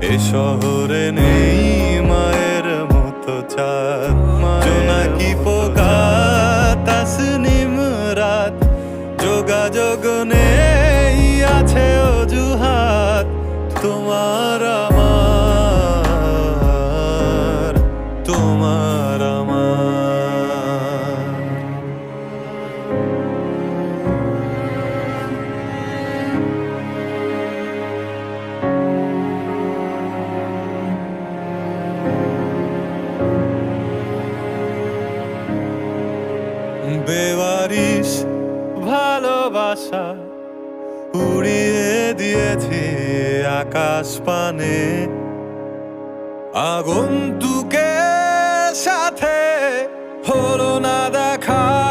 এ শহরে নেই মায়ের মতো চাঁদ, জোনাকি পোকা তাসনিম রাত, যোগাযোগ নেই আছে অজুহাত। তোমার আমার, তোমার আমার। বেওয়ারিশ ভালোবাসা উড়িয়ে দিয়েছি আকাশ পানে, আগন্তুকের সাথে হলো না দেখা।